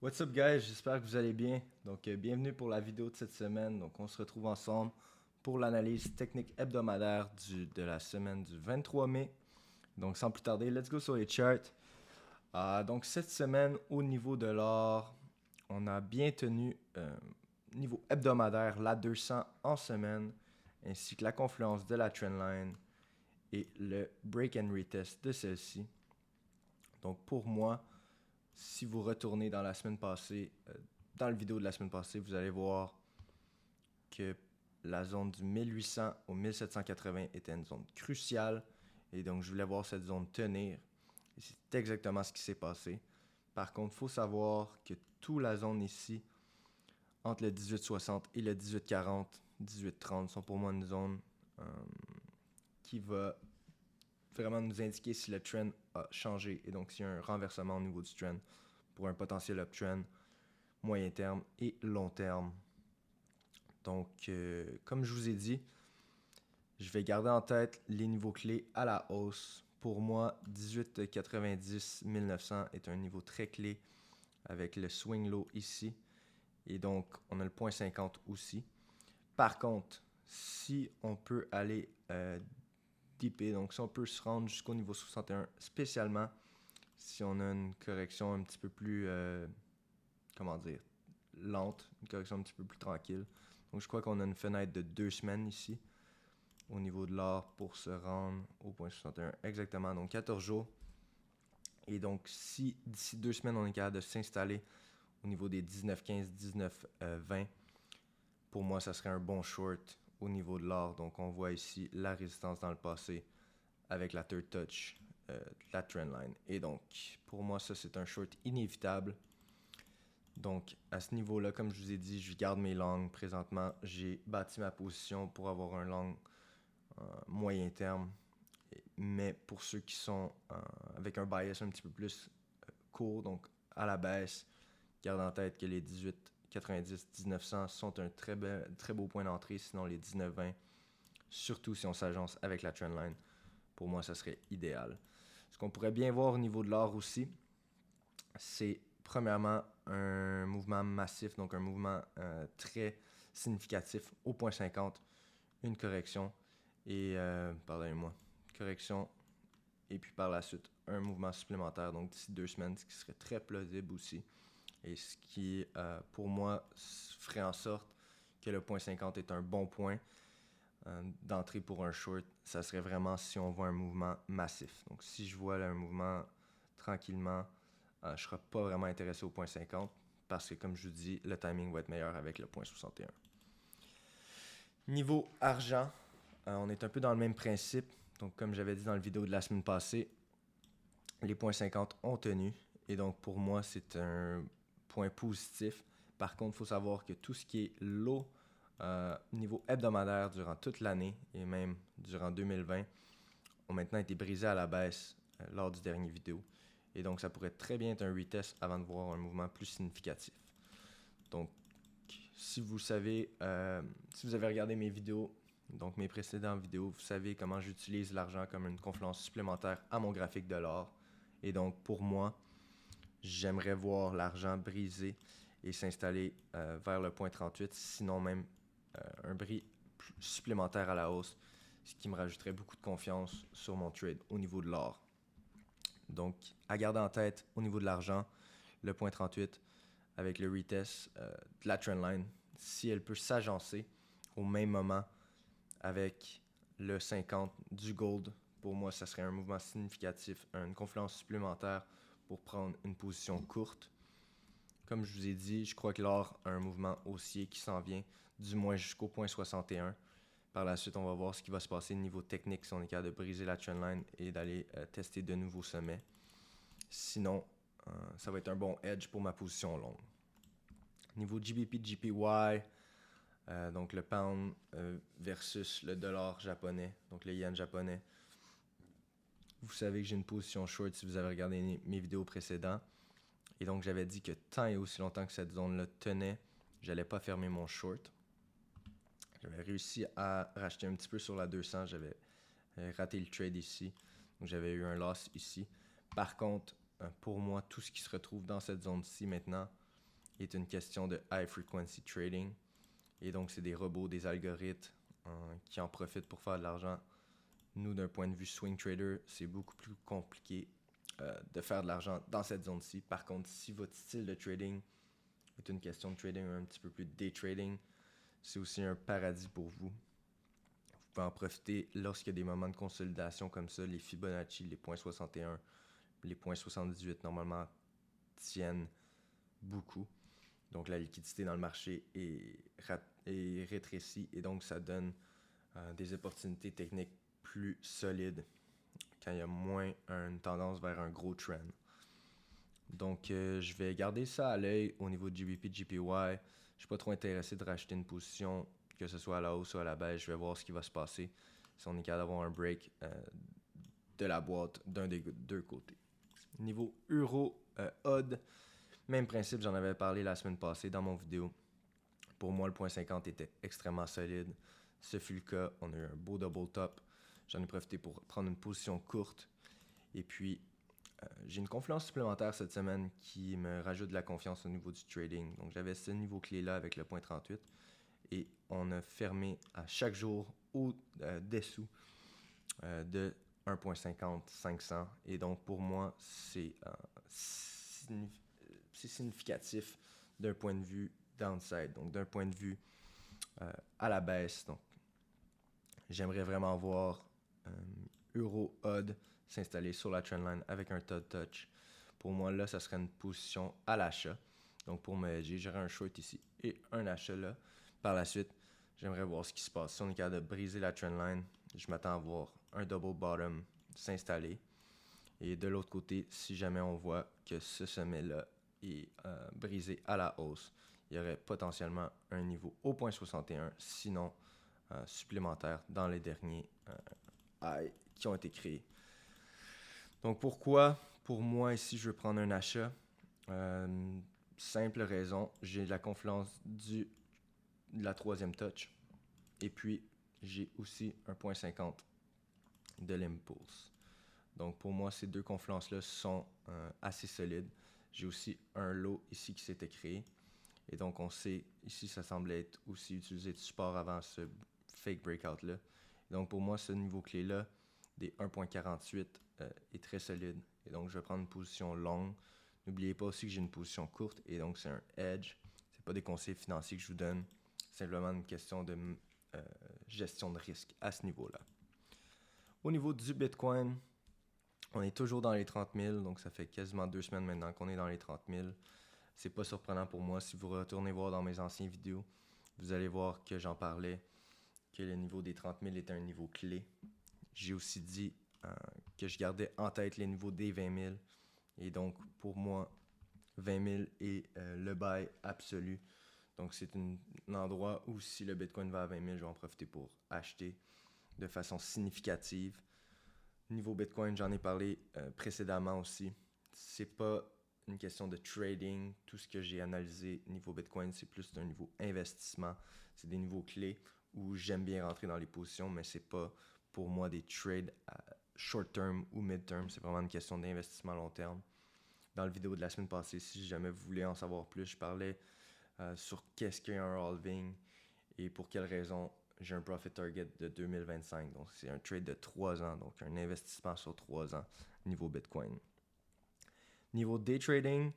What's up guys, j'espère que vous allez bien. Donc bienvenue pour la vidéo de cette semaine. Donc on se retrouve ensemble pour l'analyse technique hebdomadaire de la semaine du 23 mai. Donc sans plus tarder, let's go sur les charts. Donc cette semaine au niveau de l'or, on a bien tenu niveau hebdomadaire la 200 en semaine, ainsi que la confluence de la trendline et le break and retest de celle-ci. Donc pour moi, si vous retournez dans la semaine passée, dans la vidéo de la semaine passée, vous allez voir que la zone du 1800 au 1780 était une zone cruciale. Et donc, je voulais voir cette zone tenir. Et c'est exactement ce qui s'est passé. Par contre, il faut savoir que toute la zone ici, entre le 1860 et le 1840, 1830, sont pour moi une zone qui va vraiment nous indiquer si le trend a changé et donc s'il y a un renversement au niveau du trend pour un potentiel uptrend moyen terme et long terme. Donc, comme je vous ai dit, je vais garder en tête les niveaux clés à la hausse. Pour moi, 18,90-1900 est un niveau très clé avec le swing low ici. Et donc, on a le point 50 aussi. Par contre, si on peut aller dipper, donc si on peut se rendre jusqu'au niveau 61, spécialement si on a une correction un petit peu plus, comment dire, lente, une correction un petit peu plus tranquille. Donc je crois qu'on a une fenêtre de 2 semaines ici au niveau de l'or pour se rendre au point 61. Exactement, donc 14 jours. Et donc si d'ici 2 semaines on est capable de s'installer au niveau des 19,15, 19,20, pour moi ça serait un bon short au niveau de l'or. Donc on voit ici la résistance dans le passé avec la third touch, la trendline. Et donc pour moi ça c'est un short inévitable. Donc, à ce niveau-là, comme je vous ai dit, je garde mes longs. Présentement, j'ai bâti ma position pour avoir un long moyen terme. Mais pour ceux qui sont avec un bias un petit peu plus court, donc à la baisse, garde en tête que les 18, 90, 1900 sont un très beau point d'entrée. Sinon, les 19-20, surtout si on s'agence avec la trendline, pour moi, ça serait idéal. Ce qu'on pourrait bien voir au niveau de l'or aussi, c'est premièrement un mouvement massif, donc un mouvement très significatif au point 50, une correction et, pardonnez-moi, correction et puis par la suite un mouvement supplémentaire, donc d'ici 2 semaines, ce qui serait très plausible aussi et ce qui, pour moi, ferait en sorte que le point 50 est un bon point d'entrée pour un short. Ça serait vraiment si on voit un mouvement massif. Donc si je vois là, un mouvement tranquillement, je ne serai pas vraiment intéressé au point 50 parce que, comme je vous dis, le timing va être meilleur avec le point 61. Niveau argent, on est un peu dans le même principe. Donc, comme j'avais dit dans la vidéo de la semaine passée, les points 50 ont tenu. Et donc, pour moi, c'est un point positif. Par contre, il faut savoir que tout ce qui est low niveau hebdomadaire durant toute l'année et même durant 2020 ont maintenant été brisés à la baisse lors du dernier vidéo. Et donc, ça pourrait très bien être un retest avant de voir un mouvement plus significatif. Donc, si vous savez, si vous avez regardé mes vidéos, donc mes précédentes vidéos, vous savez comment j'utilise l'argent comme une confluence supplémentaire à mon graphique de l'or. Et donc, pour moi, j'aimerais voir l'argent briser et s'installer vers le point 38, sinon même un bris supplémentaire à la hausse, ce qui me rajouterait beaucoup de confiance sur mon trade au niveau de l'or. Donc, à garder en tête au niveau de l'argent, le point 38 avec le retest de la trendline, si elle peut s'agencer au même moment avec le 50 du gold, pour moi, ça serait un mouvement significatif, une confluence supplémentaire pour prendre une position courte. Comme je vous ai dit, je crois que l'or a un mouvement haussier qui s'en vient, du moins jusqu'au point 61. Par la suite, on va voir ce qui va se passer au niveau technique si on est capable de briser la trendline et d'aller tester de nouveaux sommets. Sinon, ça va être un bon edge pour ma position longue. Niveau GBP, GPY, donc le pound versus le dollar japonais, donc le yen japonais. Vous savez que j'ai une position short si vous avez regardé mes vidéos précédentes. Et donc j'avais dit que tant et aussi longtemps que cette zone-là tenait, j'allais pas fermer mon short. J'avais réussi à racheter un petit peu sur la 200, j'avais raté le trade ici. Donc j'avais eu un loss ici. Par contre, pour moi, tout ce qui se retrouve dans cette zone-ci maintenant est une question de high frequency trading. Et donc, c'est des robots, des algorithmes qui en profitent pour faire de l'argent. Nous, d'un point de vue swing trader, c'est beaucoup plus compliqué de faire de l'argent dans cette zone-ci. Par contre, si votre style de trading est une question de trading un petit peu plus day trading, c'est aussi un paradis pour vous. Vous pouvez en profiter lorsqu'il y a des moments de consolidation comme ça. Les Fibonacci, les points 61, les points 78 normalement tiennent beaucoup. Donc la liquidité dans le marché est rétrécie et donc ça donne des opportunités techniques plus solides quand il y a moins une tendance vers un gros trend. Donc je vais garder ça à l'œil au niveau de GBP, GPY. Je ne suis pas trop intéressé de racheter une position, que ce soit à la hausse ou à la baisse. Je vais voir ce qui va se passer si on est capable d'avoir un break de la boîte d'un des deux côtés. Niveau euro, odd, même principe, j'en avais parlé la semaine passée dans mon vidéo. Pour moi, le point 50 était extrêmement solide. Ce fut le cas. On a eu un beau double top. J'en ai profité pour prendre une position courte. Et puis, j'ai une confluence supplémentaire cette semaine qui me rajoute de la confiance au niveau du trading. Donc, j'avais ce niveau clé-là avec le point 38. Et on a fermé à chaque jour au-dessous de 1.50, 500. Et donc, pour moi, c'est significatif d'un point de vue downside, donc d'un point de vue à la baisse. Donc, j'aimerais vraiment voir Euro Odd s'installer sur la trendline avec un Todd Touch. Pour moi, là, ça serait une position à l'achat. Donc, pour me hedger, j'aurais un short ici et un achat là. Par la suite, j'aimerais voir ce qui se passe. Si on est capable de briser la trendline, je m'attends à voir un double bottom s'installer. Et de l'autre côté, si jamais on voit que ce sommet-là est brisé à la hausse, il y aurait potentiellement un niveau au point 61, sinon supplémentaire dans les derniers highs qui ont été créés. Donc pourquoi, pour moi ici, je veux prendre un achat? Simple raison, j'ai la confluence de la troisième touch. Et puis, j'ai aussi un point 50 de l'impulse. Donc pour moi, ces deux confluences-là sont assez solides. J'ai aussi un lot ici qui s'était créé. Et donc on sait, ici ça semble être aussi utilisé de support avant ce fake breakout-là. Donc pour moi, ce niveau clé-là, des 1.48, est très solide. Et donc je vais prendre une position longue. N'oubliez pas aussi que j'ai une position courte et donc c'est un edge. Ce n'est pas des conseils financiers que je vous donne. C'est simplement une question de gestion de risque à ce niveau-là. Au niveau du Bitcoin, on est toujours dans les 30 000, donc ça fait quasiment 2 semaines maintenant qu'on est dans les 30 000. C'est pas surprenant pour moi. Si vous retournez voir dans mes anciennes vidéos, vous allez voir que j'en parlais, que le niveau des 30 000 était un niveau clé. J'ai aussi dit que je gardais en tête les niveaux des 20 000. Et donc, pour moi, 20 000 est le buy absolu. Donc, c'est un endroit où si le Bitcoin va à 20 000, je vais en profiter pour acheter de façon significative. Niveau Bitcoin, j'en ai parlé précédemment aussi. C'est pas une question de trading. Tout ce que j'ai analysé niveau Bitcoin, c'est plus d'un niveau investissement. C'est des niveaux clés où j'aime bien rentrer dans les positions, mais c'est pas pour moi des trades à short term ou mid term. C'est vraiment une question d'investissement à long terme. Dans la vidéo de la semaine passée, si jamais vous voulez en savoir plus, je parlais sur qu'est-ce qu'un halving et pour quelles raisons j'ai un profit target de 2025. Donc, c'est un trade de 3 ans, donc un investissement sur 3 ans niveau Bitcoin. Niveau day trading,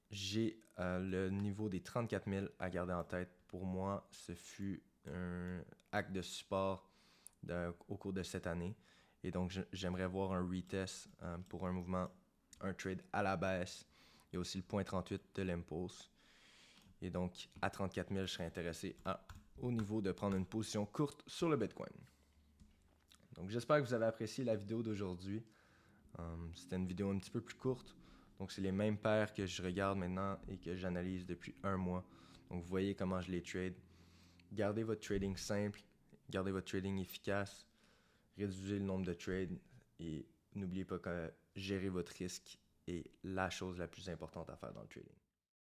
j'ai le niveau des 34 000 à garder en tête. Pour moi, ce fut un acte de support au cours de cette année. Et donc, j'aimerais voir un retest pour un mouvement, un trade à la baisse. Il y a aussi le point 38 de l'impulse. Et donc, à 34 000, je serais intéressé au niveau de prendre une position courte sur le Bitcoin. Donc, j'espère que vous avez apprécié la vidéo d'aujourd'hui. C'était une vidéo un petit peu plus courte. Donc, c'est les mêmes paires que je regarde maintenant et que j'analyse depuis 1 mois. Donc, vous voyez comment je les trade. Gardez votre trading simple, gardez votre trading efficace, réduisez le nombre de trades et n'oubliez pas que gérer votre risque est la chose la plus importante à faire dans le trading.